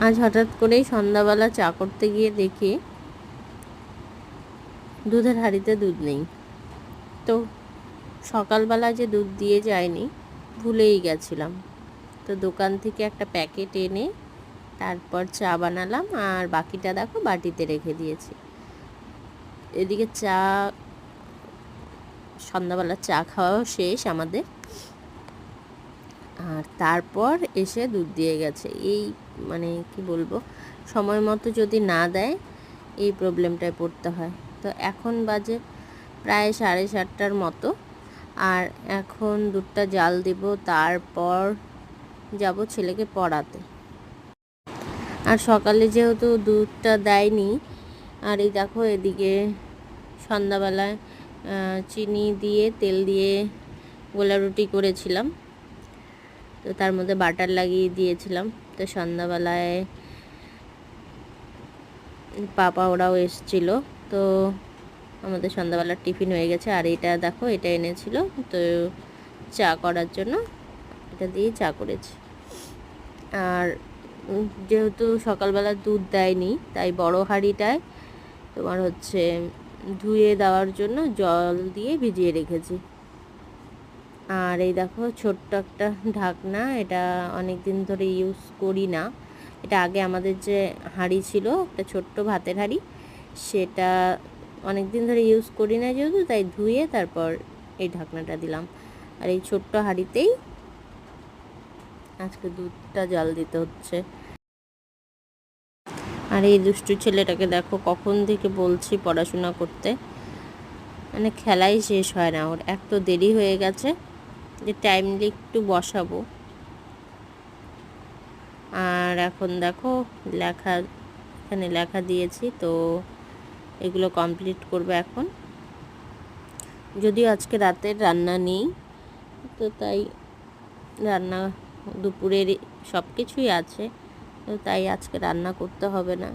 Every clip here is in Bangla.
আজ হঠাৎ করেই সন্ধ্যাবেলা চা করতে গিয়ে দেখি দুধের হাঁড়িতে দুধ নেই। তো সকালবেলা যে দুধ দিয়ে যায়নি, ভুলেই গেছিলাম। তো দোকান থেকে একটা প্যাকেট এনে তারপর চা বানালাম, আর বাকিটা দেখো বাটিতে রেখে দিয়েছি। এদিকে সন্ধ্যাবেলা চা খাওয়াও শেষ আমাদের, আর তারপর এসে দুধ দিয়ে গেছে। এই মানে কি বলবো, সময় মতো যদি না দেয় এই প্রবলেমটায় পড়তে হয়। তো এখন বাজে প্রায় 7:30টার মতো, আর এখন দুধটা জাল দিব, তারপর যাব ছেলেকে পড়াতে। আর সকালে যেহেতু দুধটা দেয়নি, আর এই দেখো এদিকে সন্ধ্যাবেলায় চিনি দিয়ে তেল দিয়ে গোলা রুটি করেছিলাম, তো তার মধ্যে বাটার লাগিয়ে দিয়েছিলাম। তো সন্ধ্যাবেলায় পাপা ওরাও এসেছিলো, তো আমাদের সন্ধ্যাবেলার টিফিন হয়ে গেছে। আর এটা দেখো, এটা এনেছিল তো চা করার জন্য, এটা দিয়েই চা করেছি। আর যেহেতু সকালবেলা দুধ দেয়নি, তাই বড় হাঁড়িটায় তোমার হচ্ছে ধুয়ে দেওয়ার জন্য জল দিয়ে ভিজিয়ে রেখেছি। আর এই দেখো ছোট্ট একটা ঢাকনা, এটা অনেক দিন ধরে ইউজ করি না। এটা আগে আমাদের যে হাঁড়ি ছিল, একটা ছোট্ট ভাতের হাঁড়ি, সেটা অনেক দিন ধরে ইউজ করি না যেহেতু, তাই ধুয়ে তারপর এই ঢাকনাটা দিলাম। আর এই ছোট্ট হাঁড়িতেই আজকে দুধটা জাল দিতে হচ্ছে। আর এই দুষ্টু ছেলেটাকে দেখো, কখন থেকে বলছি পড়াশোনা করতে, মানে খেলাই শেষ হয় না ওর। এত দেরি হয়ে গেছে যে টাইমলি একটু বসাবো। আর এখন দেখো এখানে লেখা দিয়েছি, তো এগুলো কমপ্লিট করবে এখন। যদিও আজকে রাতের রান্না নেই, তো তাই রান্না দুপুরের সব কিছুই আছে, তো তাই আজকে রান্না করতে হবে না।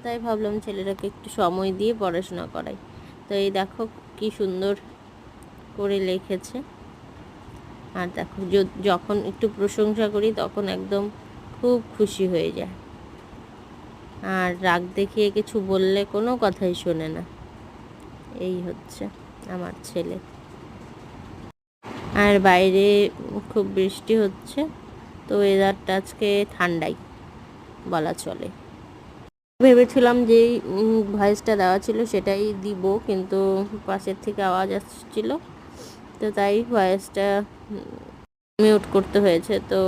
তাই ভাবলাম ছেলেটাকে একটু সময় দিয়ে পড়াশোনা করাই। তো এই দেখো কি সুন্দর করে লিখেছে। আর দেখো যখন একটু প্রশংসা করি তখন একদম খুব খুশি হয়ে যায়, আর রাগ দেখিয়ে কিছু বললে কোনো কথাই শোনে না। এই হচ্ছে আমার ছেলে। আর বাইরে খুব বৃষ্টি হচ্ছে, তো ওয়েদারটা আজকে ঠান্ডাই বলা চলে। ভেবেছিলাম যেই ভয়েসটা দেওয়া ছিল সেটাই দিব, কিন্তু পাশের থেকে আওয়াজ আসছিল, তো তাই ভয়েসটা মিউট করতে হয়েছে। তো